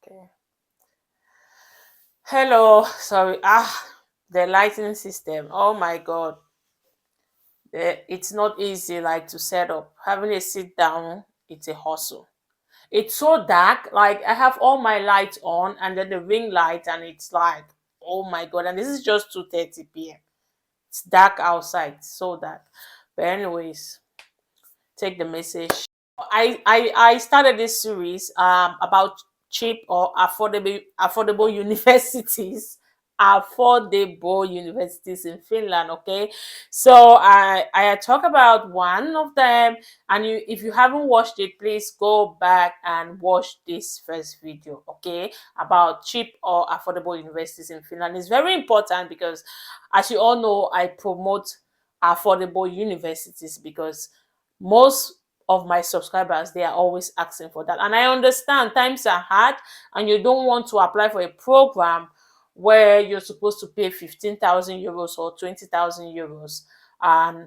Okay. Hello. Sorry. The lighting system. Oh my God. It's not easy like to set up. Having a sit down, it's a hustle. It's so dark. Like I have all my lights on and then the ring light, and it's like, oh my God. And this is just 2:30 p.m. It's dark outside. So dark. But anyways, take the message. I started this series about cheap or affordable universities, affordable universities in Finland. Okay, so I talk about one of them, and if you haven't watched it, please go back and watch this first video. Okay, about cheap or affordable universities in Finland. It's very important because, as you all know, I promote affordable universities because most of my subscribers, they are always asking for that, and I understand times are hard and you don't want to apply for a program where you're supposed to pay 15,000 euros or 20,000 euros, and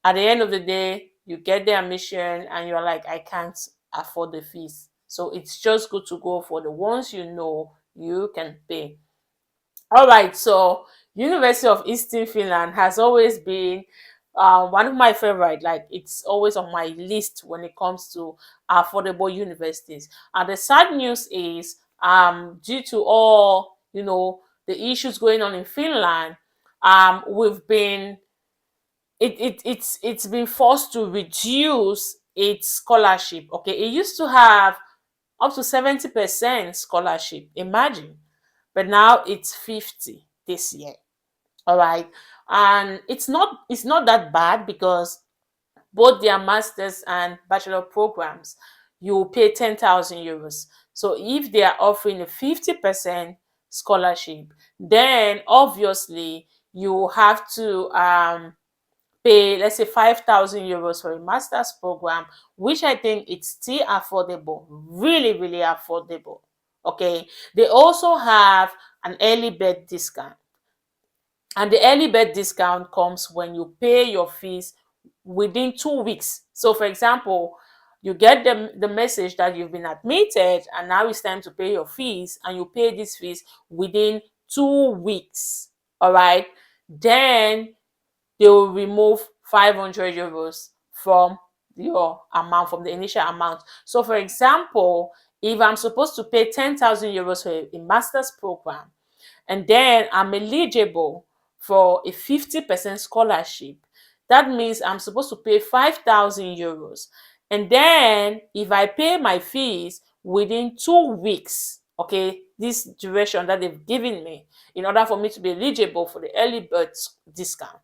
at the end of the day you get the admission and you're like, I can't afford the fees. So it's just good to go for the ones you know you can pay. All right, so University of Eastern Finland has always been one of my favorite. Like it's always on my list when it comes to affordable universities. And the sad news is, due to all the issues going on in Finland, we've been it's been forced to reduce its scholarship. Okay, it used to have up to 70% scholarship. Imagine, but now it's 50 this year. All right, and it's not that bad because both their masters and bachelor programs, you pay 10,000 euros. So if they are offering a 50% scholarship, then obviously you have to pay, let's say, 5,000 euros for a master's program, which I think it's still affordable, really, really affordable. Okay, they also have an early bird discount, and the early bird discount comes when you pay your fees within 2 weeks. So, for example, you get the message that you've been admitted and now it's time to pay your fees, and you pay these fees within 2 weeks. All right, then they will remove 500 euros from your amount, from the initial amount. So, for example, if I'm supposed to pay 10,000 euros for a master's program, and then I'm eligible for a 50% scholarship, that means I'm supposed to pay 5,000 euros. And then if I pay my fees within 2 weeks, okay, this duration that they've given me, in order for me to be eligible for the early bird discount,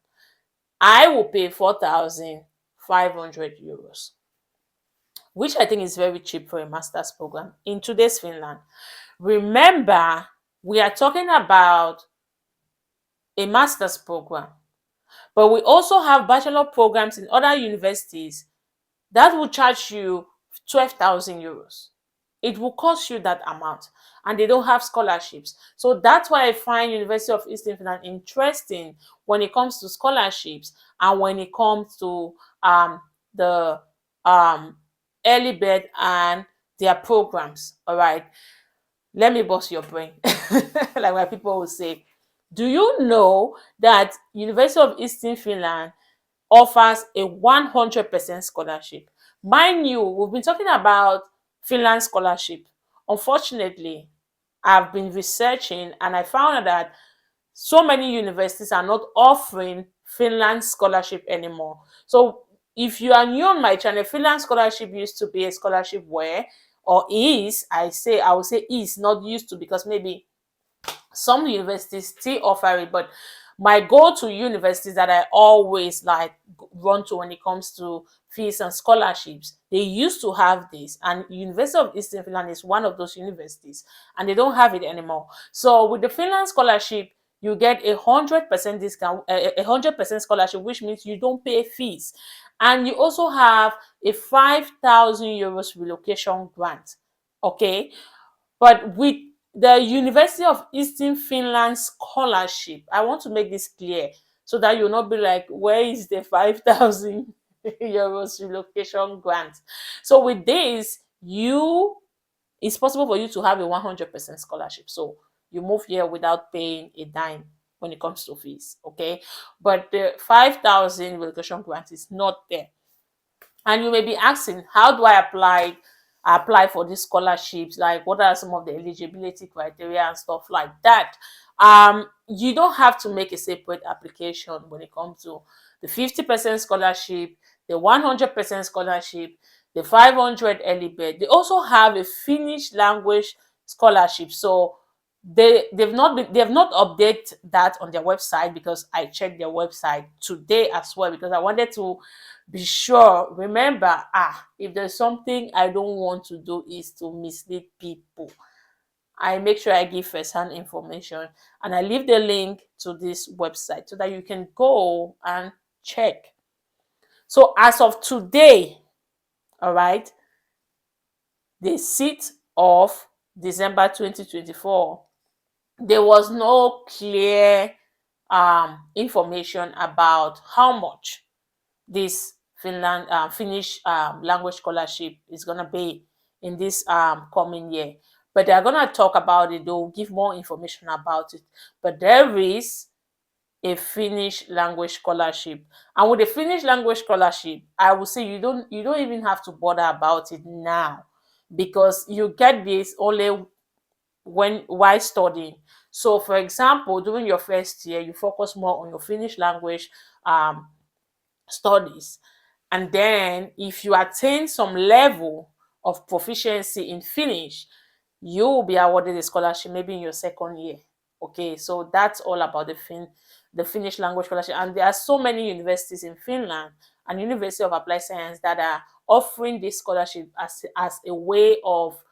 I will pay 4,500 euros, which I think is very cheap for a master's program in today's Finland. Remember, we are talking about a master's program, but we also have bachelor programs in other universities that will charge you 12,000 euros. It will cost you that amount, and they don't have scholarships. So that's why I find University of Eastern Finland interesting when it comes to scholarships and when it comes to the um, early bird and their programs. All right, let me bust your brain, like what people will say. Do you know that University of Eastern Finland offers a 100% scholarship? Mind you, we've been talking about Finland scholarship. Unfortunately, I've been researching and I found out that so many universities are not offering Finland scholarship anymore. So if you are new on my channel, Finland scholarship used to be a scholarship where, or is, I would say is, not used to, because maybe some universities still offer it, but my go-to universities that I always like run to when it comes to fees and scholarships, they used to have this, and University of Eastern Finland is one of those universities, and they don't have it anymore. So with the Finland scholarship, you get 100% discount, 100% scholarship, which means you don't pay fees, and you also have a 5,000 euros relocation grant. Okay, but with the University of Eastern Finland scholarship, I want to make this clear so that you'll not be like, where is the 5,000 euros relocation grant? So with this, you It's possible for you to have a 100% scholarship. So you move here without paying a dime when it comes to fees, okay? But the 5,000 relocation grant is not there. And you may be asking, how do I apply for these scholarships? Like, what are some of the eligibility criteria and stuff like that? You don't have to make a separate application when it comes to the 50% scholarship, the 100% scholarship, the 500 early bird. They also have a Finnish language scholarship. So they have not updated that on their website, because I checked their website today as well, because I wanted to be sure. Remember, if there's something I don't want to do is to mislead people. I make sure I give first-hand information, and I leave the link to this website so that you can go and check. So as of today, all right, the 6th of December 2024, there was no clear information about how much this Finnish language scholarship is going to be in this coming year. But they're going to talk about it. They'll give more information about it. But there is a Finnish language scholarship. And with the Finnish language scholarship, I would say you don't even have to bother about it now, because you get this only while studying. So for example, during your first year, you focus more on your Finnish language studies. And then if you attain some level of proficiency in Finnish, you will be awarded a scholarship maybe in your second year. Okay, so that's all about the Finnish language scholarship. And there are so many universities in Finland and University of Applied Science that are offering this scholarship as a way of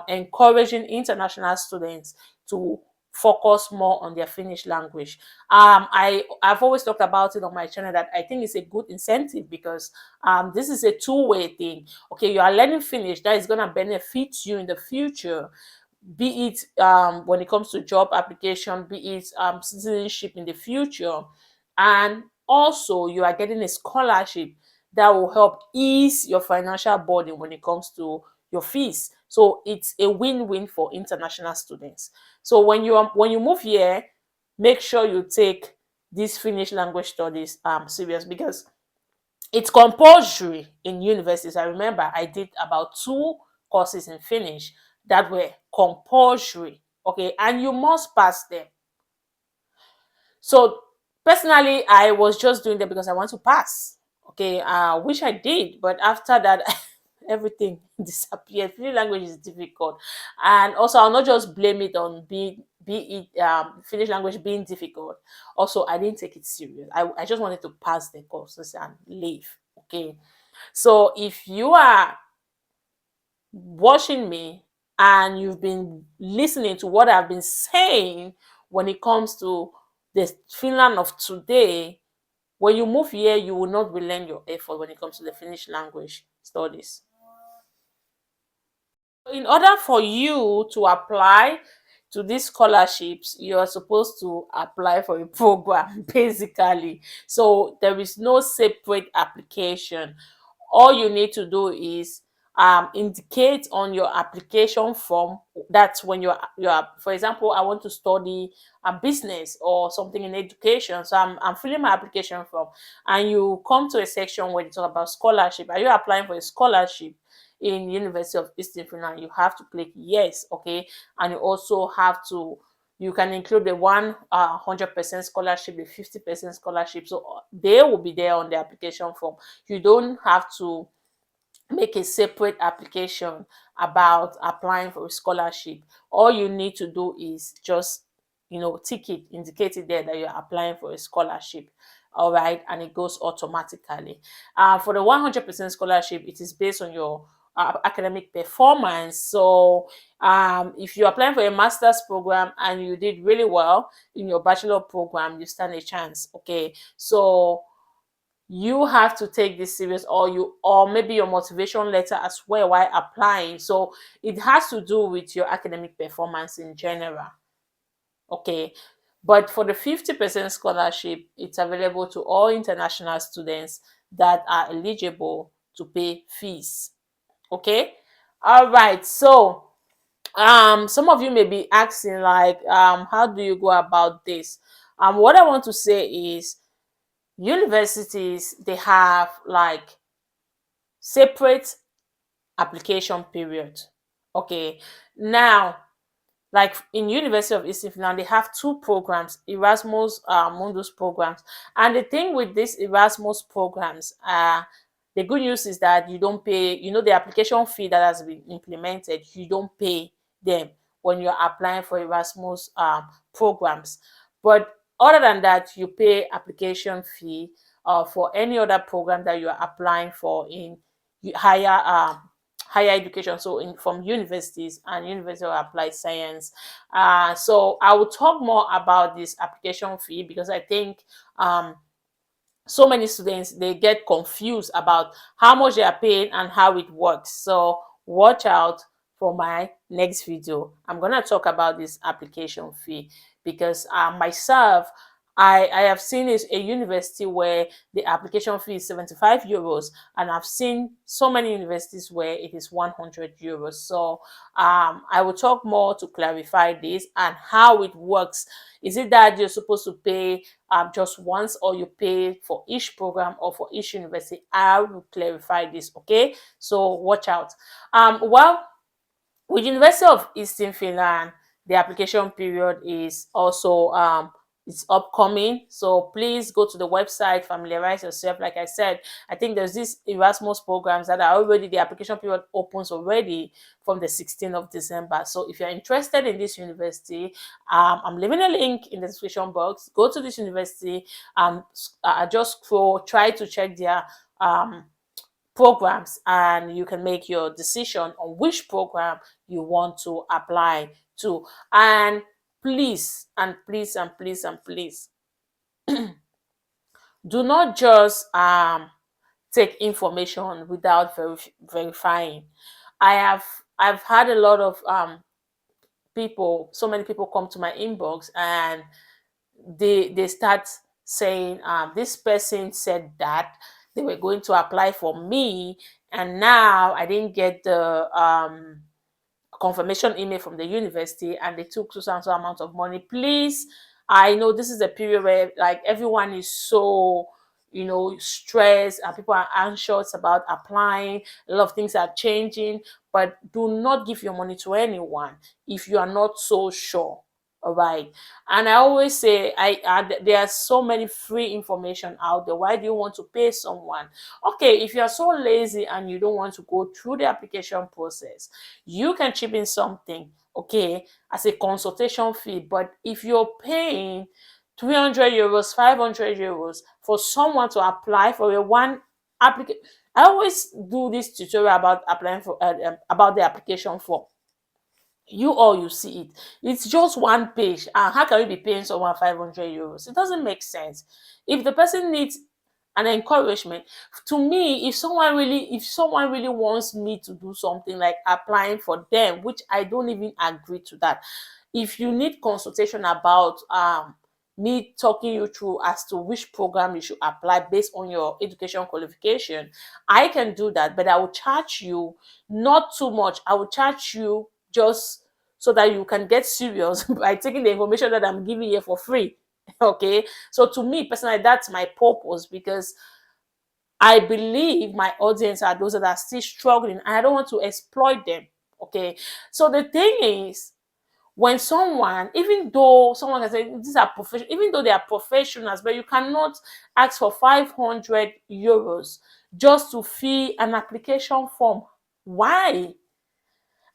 encouraging international students to focus more on their Finnish language. I've always talked about it on my channel that I think it's a good incentive, because this is a two-way thing. Okay, you are learning Finnish that is going to benefit you in the future, be it when it comes to job application, be it citizenship in the future, and also you are getting a scholarship that will help ease your financial burden when it comes to your fees. So it's a win-win for international students. So when you move here, make sure you take this Finnish language studies serious, because it's compulsory in universities. I remember I did about 2 courses in Finnish that were compulsory. Okay, and you must pass them. So personally, I was just doing that because I want to pass. Okay, I wish I did, but after that, everything disappeared. Finnish language is difficult, and also I'll not just blame it on be it Finnish language being difficult. Also, I didn't take it serious. I just wanted to pass the courses and leave. Okay, so if you are watching me and you've been listening to what I've been saying when it comes to the Finland of today, when you move here, you will not relent your effort when it comes to the Finnish language studies. In order for you to apply to these scholarships, you are supposed to apply for a program basically. So there is no separate application. All you need to do is indicate on your application form. That's when you're for example, I want to study a business or something in education, so I'm filling my application form, and you come to a section where you talk about scholarship. Are you applying for a scholarship in University of Eastern Finland? You have to click yes. Okay, and you also have to, you can include the 100% scholarship, the 50% scholarship, so they will be there on the application form. You don't have to make a separate application about applying for a scholarship. All you need to do is just, tick it, indicate it there that you're applying for a scholarship. All right, and it goes automatically. For the 100% scholarship, it is based on your academic performance. So if you're applying for a master's program and you did really well in your bachelor program, you stand a chance. Okay, so you have to take this serious, or maybe your motivation letter as well while applying. So it has to do with your academic performance in general. Okay, but for the 50% scholarship, it's available to all international students that are eligible to pay fees. Okay, all right. So Some of you may be asking like, how do you go about this? What I want to say is universities, they have like separate application period. Okay, now, like in University of Eastern Finland, they have two programs, Erasmus Mundus programs. And the thing with these Erasmus programs, the good news is that you don't pay, the application fee that has been implemented, you don't pay them when you're applying for Erasmus programs. But other than that, you pay application fee for any other program that you are applying for in higher higher education, so in from universities and University of Applied Science. So I will talk more about this application fee because I think so many students, they get confused about how much they are paying and how it works. So watch out for my next video. I'm gonna talk about this application fee because myself, I have seen is a university where the application fee is 75 euros, and I've seen so many universities where it is 100 euros. So I will talk more to clarify this and how it works. Is it that you're supposed to pay just once, or you pay for each program or for each university? I will clarify this. Okay, so watch out. Well, with University of Eastern Finland, the application period is also it's upcoming. So please go to the website, familiarize yourself. Like I said, I think there's these Erasmus programs that are already, the application period opens already from the 16th of December. So if you're interested in this university, I'm leaving a link in the description box. Go to this university, just scroll, try to check their programs, and you can make your decision on which program you want to apply to. And please, and please, and please, and please, do not just take information without verifying. I've had a lot of people, so many people come to my inbox, and they start saying, this person said that they were going to apply for me, and now I didn't get the confirmation email from the university, and they took so and so amount of money. Please, I know this is a period where like everyone is so, stressed, and people are anxious about applying. A lot of things are changing, but do not give your money to anyone if you are not so sure. All right. And I always say, there are so many free information out there. Why do you want to pay someone? Okay, if you are so lazy and you don't want to go through the application process, you can chip in something, okay, as a consultation fee. But if you're paying 300 euros, 500 euros for someone to apply for a one application, I always do this tutorial about applying for about the application form. You see it, it's just one page, and how can you be paying someone 500 euros? It doesn't make sense. If the person needs an encouragement, to me, if someone really wants me to do something like applying for them, which I don't even agree to that, if you need consultation about me talking you through as to which program you should apply based on your education qualification, I can do that, but I will charge you not too much. I will charge you just so that you can get serious by taking the information that I'm giving you for free. Okay, so to me personally, that's my purpose, because I believe my audience are those that are still struggling, and I don't want to exploit them. Okay, so the thing is, when someone, even though someone can say these are professional, even though they are professionals, but you cannot ask for 500 euros just to fill an application form. Why?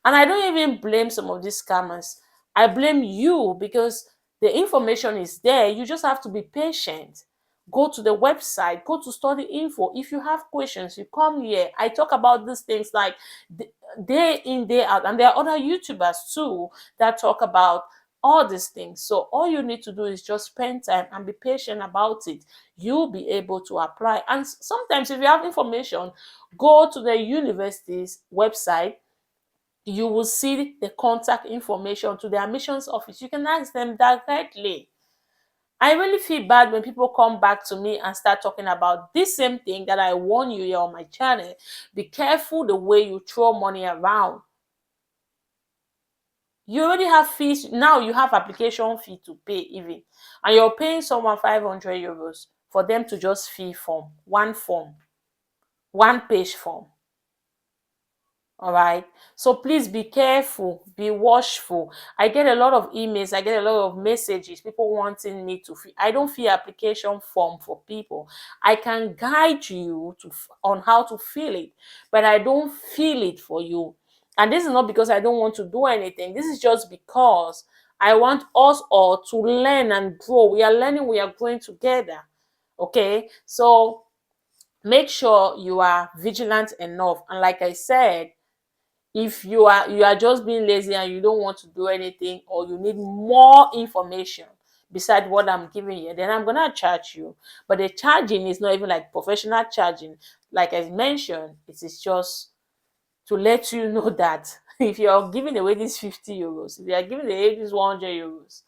And I don't even blame some of these scammers. I blame you, because the information is there. You just have to be patient. Go to the website, go to study info. If you have questions, you come here. I talk about these things like day in, day out. And there are other YouTubers too that talk about all these things. So all you need to do is just spend time and be patient about it. You'll be able to apply. And sometimes if you have information, go to the university's website. You will see the contact information to the admissions office. You can ask them directly. I really feel bad when people come back to me and start talking about this same thing that I warn you here on my channel. Be careful the way you throw money around. You already have fees. Now you have application fee to pay even. And you're paying someone 500 euros for them to just fill form, one page form. All right. So please be careful, be watchful. I get a lot of emails, I get a lot of messages, people wanting me to fill. I don't fill application form for people. I can guide you on how to fill it, but I don't fill it for you. And this is not because I don't want to do anything. This is just because I want us all to learn and grow. We are learning, we are growing together. Okay. So make sure you are vigilant enough. And like I said, if you are just being lazy and you don't want to do anything, or you need more information beside what I'm giving you, then I'm gonna charge you. But the charging is not even like professional charging. Like I mentioned, it is just to let you know that if you're giving away these 50 euros, if you are giving away these 100 euros,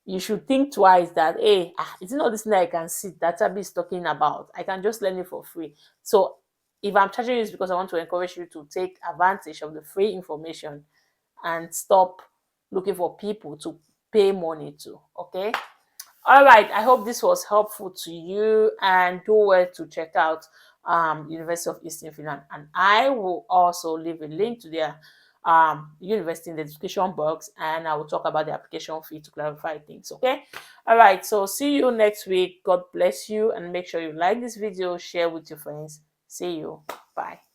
you should think twice that, hey, it's not this thing I can see that Tabi is talking about. I can just learn it for free. So if I'm charging you, it's because I want to encourage you to take advantage of the free information and stop looking for people to pay money to. Okay. All right. I hope this was helpful to you, and do well to check out University of Eastern Finland. And I will also leave a link to their university in the description box, and I will talk about the application fee to clarify things. Okay. All right. So see you next week. God bless you, and make sure you like this video, share with your friends. See you. Bye.